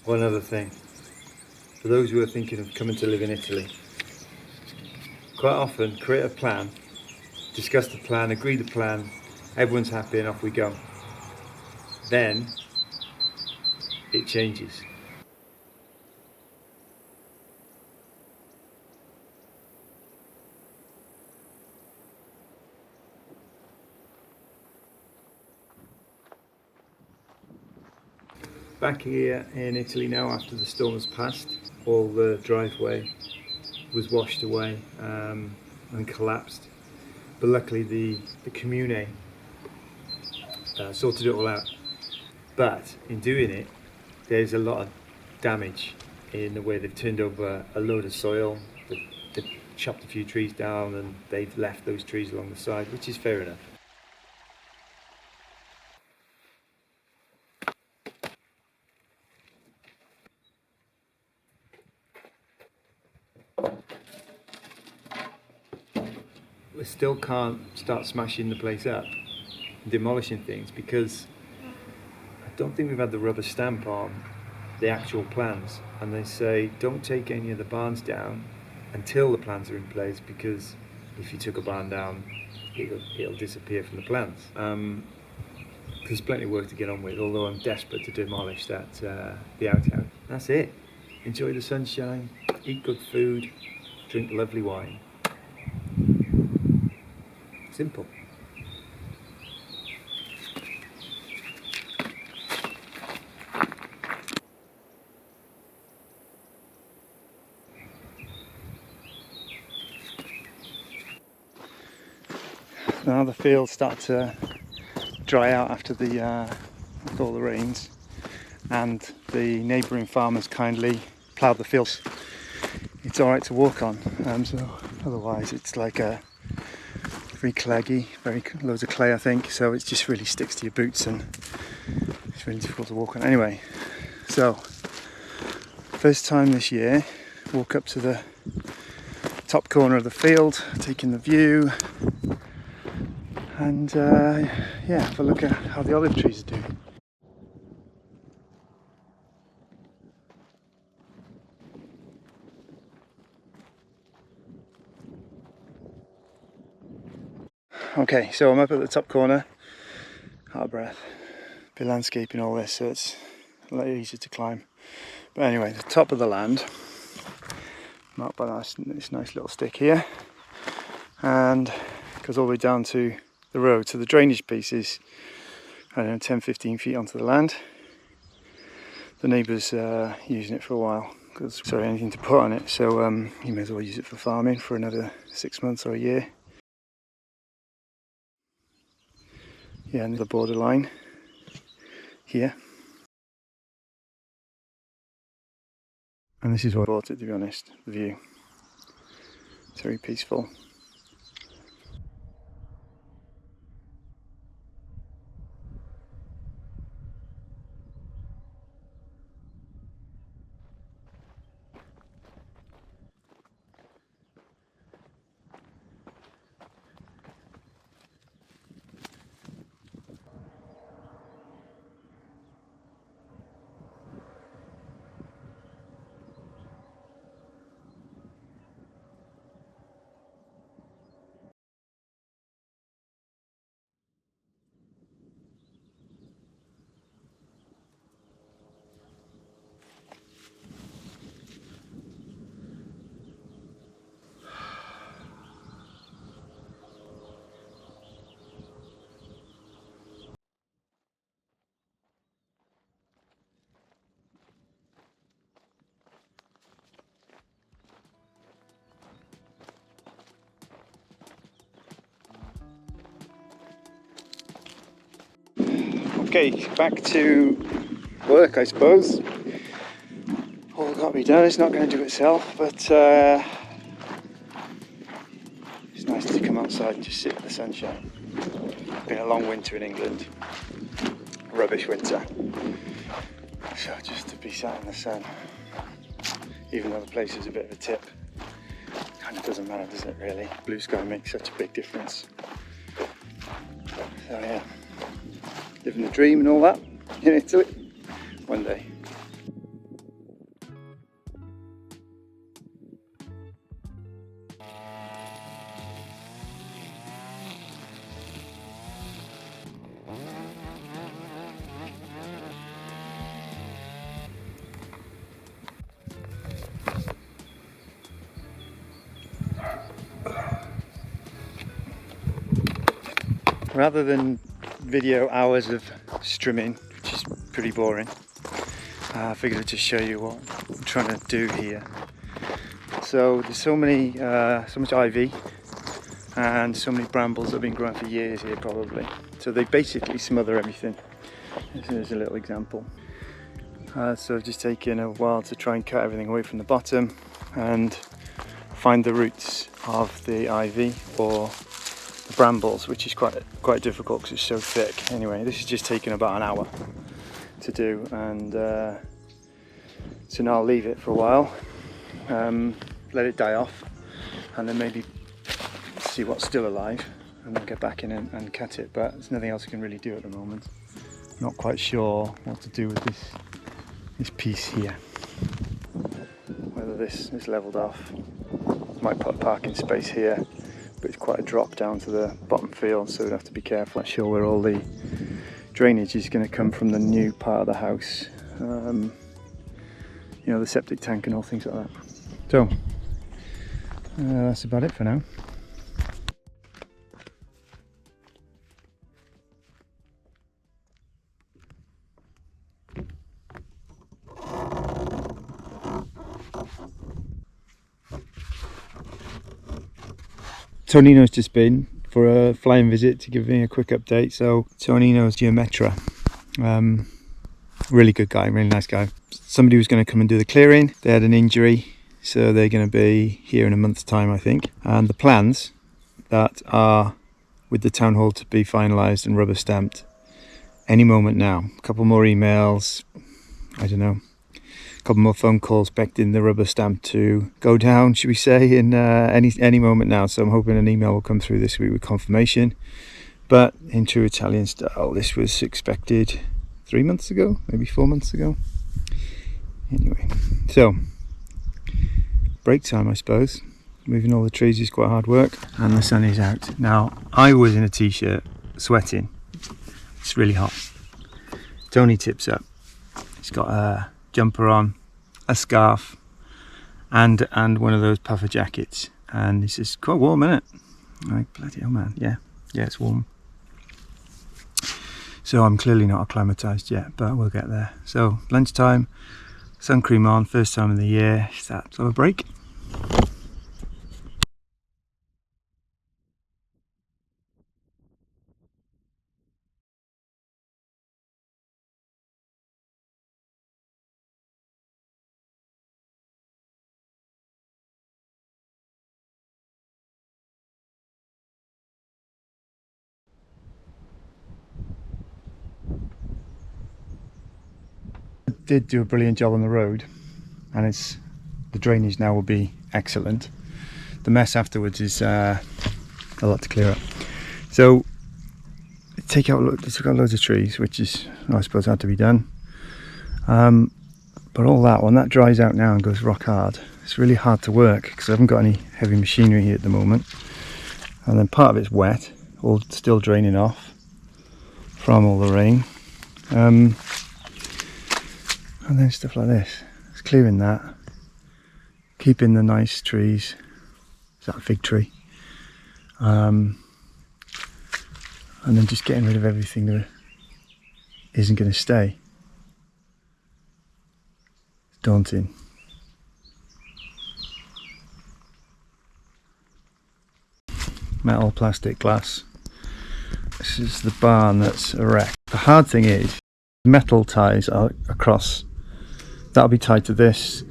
One other thing, for those who are thinking of coming to live in Italy, quite often create a plan, discuss the plan, agree the plan, everyone's happy and off we go. Then it changes. Back here in Italy now, after the storm has passed, all the driveway was washed away and collapsed. But luckily the comune sorted it all out. But in doing it, there's a lot of damage in the way they've turned over a load of soil, they've chopped a few trees down and they've left those trees along the side, which is fair enough. We still can't start smashing the place up, demolishing things, because I don't think we've had the rubber stamp on the actual plans, and they say don't take any of the barns down until the plans are in place, because if you took a barn down it'll disappear from the plans. There's plenty of work to get on with, although I'm desperate to demolish that the outhouse. That's it. Enjoy the sunshine, eat good food, drink lovely wine. Simple. Now the fields start to dry out after all the rains, and the neighbouring farmers kindly ploughed the fields. It's alright to walk on, so otherwise it's like very claggy, loads of clay I think, so it just really sticks to your boots and it's really difficult to walk on. Anyway, so first time this year, walk up to the top corner of the field, taking the view, and yeah, have a look at how the olive trees are doing. Okay, so I'm up at the top corner, out of breath, bit landscaping all this, so it's a lot easier to climb. But anyway, the top of the land, marked by this nice little stick here, and goes all the way down to the road. So the drainage piece is, I don't know, 10-15 feet onto the land. The neighbour's using it for a while, because there's anything to put on it, so you may as well use it for farming for another 6 months or a year. Yeah, and the borderline here. And this is what I bought it, to be honest, the view. It's very peaceful. Okay, back to work I suppose. All got to be done, it's not going to do itself, but it's nice to come outside and just sit in the sunshine. It's been a long winter in England, rubbish winter, so just to be sat in the sun, even though the place is a bit of a tip, kind of doesn't matter, does it really? Blue sky makes such a big difference. So yeah, living the dream and all that in Italy, one day. rather than video hours of strimming, which is pretty boring, I figured I'd just show you what I'm trying to do here. So there's so much ivy and so many brambles that have been growing for years here probably. So they basically smother everything. Here's a little example. So I've just taken a while to try and cut everything away from the bottom and find the roots of the ivy or the brambles, which is quite difficult because it's so thick. Anyway, this has just taken about an hour to do, and so now I'll leave it for a while, let it die off, and then maybe see what's still alive and then get back in and cut it. But there's nothing else I can really do at the moment. Not quite sure what to do with this piece here. Whether this is levelled off. Might put a parking space here, but it's quite a drop down to the bottom field, so we'd have to be careful. Not sure where all the drainage is going to come from the new part of the house. You know, the septic tank and all things like that. So that's about it for now. Tonino's just been for a flying visit to give me a quick update. So Tonino's Giometra, really good guy, really nice guy. Somebody was going to come and do the clearing. They had an injury, so they're going to be here in a month's time, I think. And the plans that are with the town hall to be finalised and rubber stamped any moment now. A couple more emails, I don't know. Couple more phone calls expecting the rubber stamp to go down, should we say, in any moment now. So I'm hoping an email will come through this week with confirmation. But in true Italian style, this was expected 3 months ago, maybe 4 months ago. Anyway, so break time, I suppose. Moving all the trees is quite hard work, and the sun is out. Now, I was in a t-shirt, sweating. It's really hot. Tony tips up. He's got a jumper on, a scarf, and one of those puffer jackets, and this is quite warm, isn't it? Like, bloody hell, man. Yeah, it's warm. So I'm clearly not acclimatized yet, but we'll get there. So lunchtime, sun cream on, first time of the year. Is that sort of a break? Did do a brilliant job on the road, and the drainage now will be excellent. The mess afterwards is a lot to clear up. So they took out loads of trees, which is, I suppose, had to be done. But all that, when that dries out now and goes rock hard, it's really hard to work because I haven't got any heavy machinery here at the moment. And then part of it's wet, all still draining off from all the rain. And then stuff like this, it's clearing that, keeping the nice trees. Is that a fig tree? And then just getting rid of everything that isn't going to stay. It's daunting. Metal, plastic, glass. This is the barn that's a wreck. The hard thing is, metal ties are across. That'll be tied to this.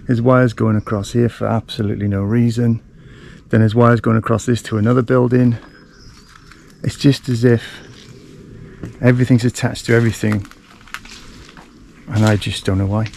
There's wires going across here for absolutely no reason. Then there's wires going across this to another building. It's just as if everything's attached to everything, and I just don't know why.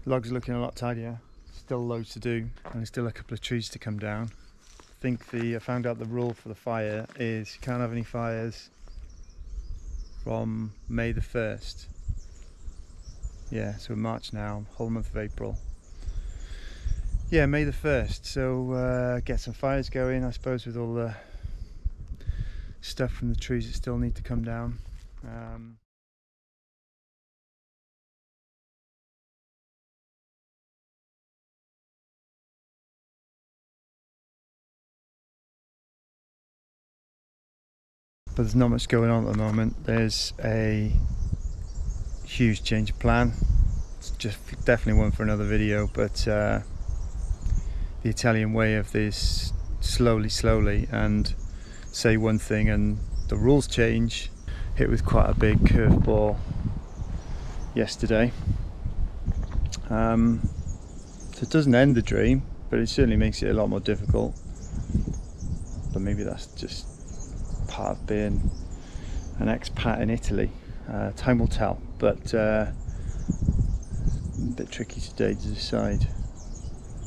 Log's looking a lot tidier. Still loads to do, and there's still a couple of trees to come down. I found out the rule for the fire is you can't have any fires from May the 1st. Yeah, so March now, whole month of April. Yeah, May the 1st, so get some fires going, I suppose, with all the stuff from the trees that still need to come down. But there's not much going on at the moment. There's a huge change of plan. It's just definitely one for another video, but the Italian way of this slowly and say one thing and the rules change. Hit with quite a big curveball yesterday. So it doesn't end the dream, but it certainly makes it a lot more difficult. But maybe that's just part of being an expat in Italy. Time will tell, but a bit tricky today to decide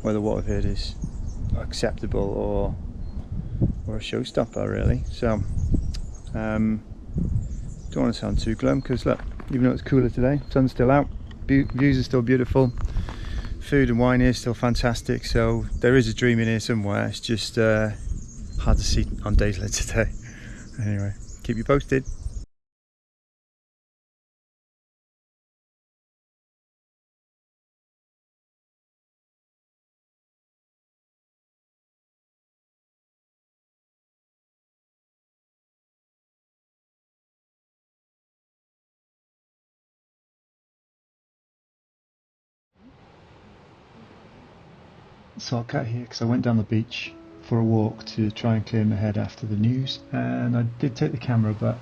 whether what I've heard is acceptable or a showstopper, really. So don't want to sound too glum, because look, even though it's cooler today, sun's still out, views are still beautiful, food and wine here is still fantastic, so there is a dream in here somewhere. It's just hard to see on days like today. Anyway, keep you posted. So I'll cut here because I went down the beach for a walk to try and clear my head after the news, and I did take the camera, but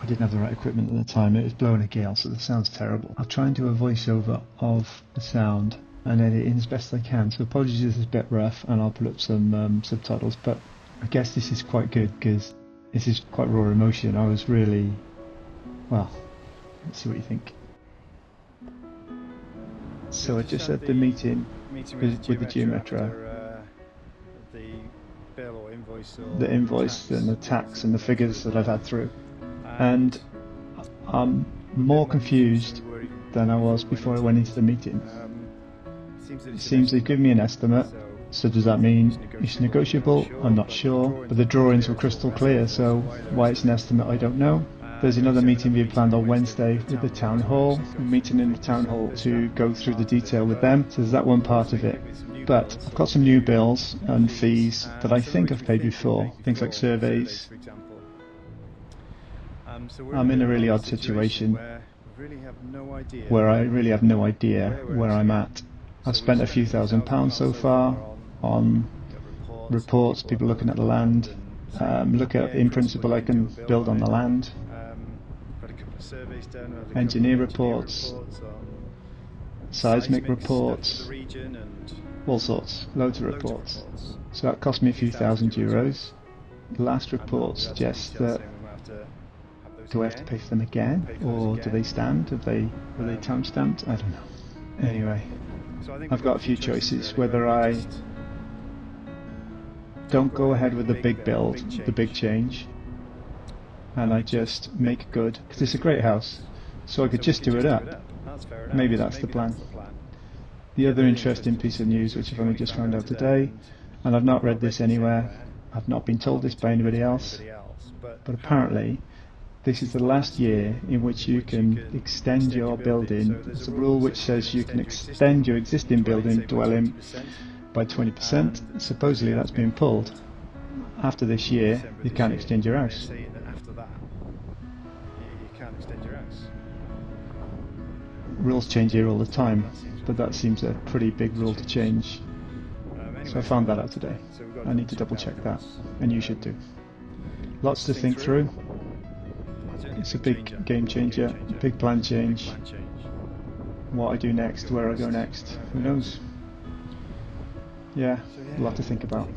I didn't have the right equipment at the time. It was blowing a gale, so the sound's terrible. I'll try and do a voiceover of the sound and edit in as best I can, so apologies if this is a bit rough, and I'll put up some subtitles, but I guess this is quite good because this is quite raw emotion. I was really, well, let's see what you think. So I just had the meeting with the Giometra, the invoice and the tax and the figures that I've had through, and I'm more confused than I was before I went into the meeting. It seems they've given me an estimate, so does that mean it's negotiable? I'm not sure, but the drawings were crystal clear, so why it's an estimate I don't know. There's another meeting being planned on Wednesday with the town hall, a meeting in the town hall to go through the detail with them, so there's that one part of it. But I've got some new bills and fees that I think I've paid before, things like surveys. I'm in a really odd situation where I really have no idea where I'm at. I've spent a few £1,000s so far, on reports, people looking at the land. Look at, in principle, I can build on the land. Engineer reports, seismic reports, all sorts, loads of reports. So that cost me a few €1,000. The last report suggests that, do I have to pay for them again, or do they stand? Were they time stamped? I don't know. Anyway, I've got a few choices. Whether I don't go ahead with the big build, the big change, and I just make good, because it's a great house, so I could just do it up. Maybe that's the plan. The other interesting piece of news, which I've only just found out today, and I've not read this anywhere, I've not been told this by anybody else, but apparently this is the last year in which you can extend your building. There's a rule which says you can extend your existing building dwelling by 20%. Supposedly that's been pulled. After this year, you can't extend your house. Rules change here all the time, but that seems a pretty big rule to change. So I found that out today. I need to double check that, and you should too. Lots to think through. It's a big game changer, big plan change. What I do next, where I go next, who knows? Yeah, a lot to think about.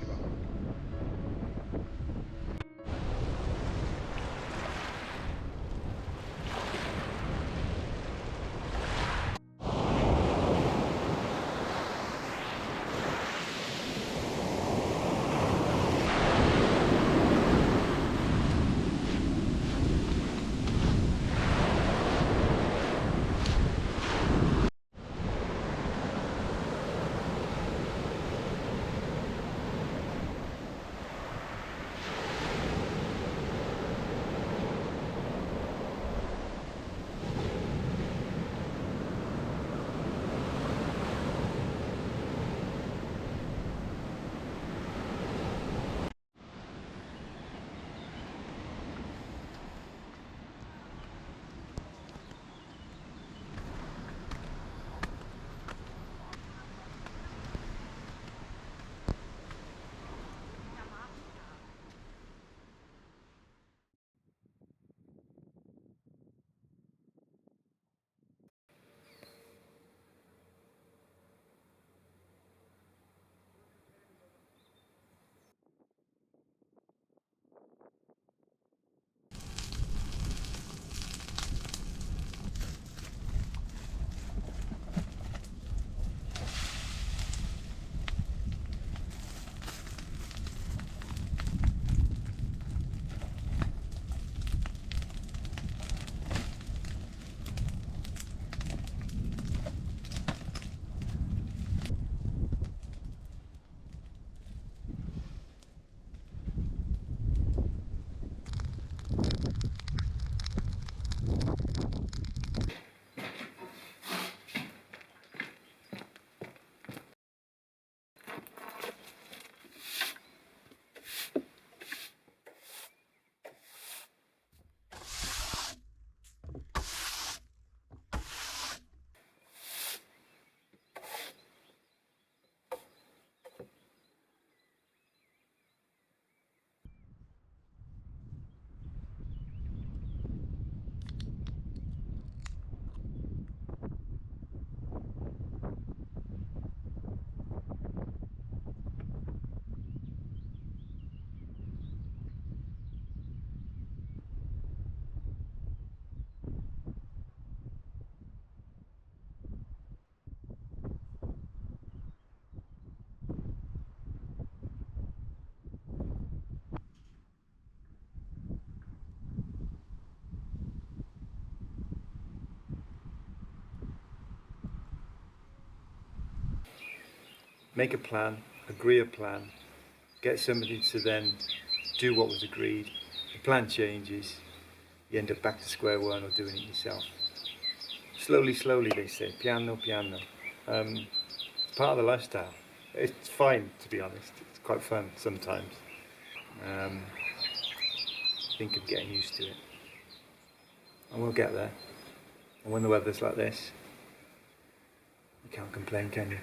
Make a plan, agree a plan, get somebody to then do what was agreed. The plan changes, you end up back to square one or doing it yourself. Slowly, slowly, they say, piano, piano. It's part of the lifestyle. It's fine, to be honest. It's quite fun sometimes. Think of getting used to it. And we'll get there. And when the weather's like this, you can't complain, can you?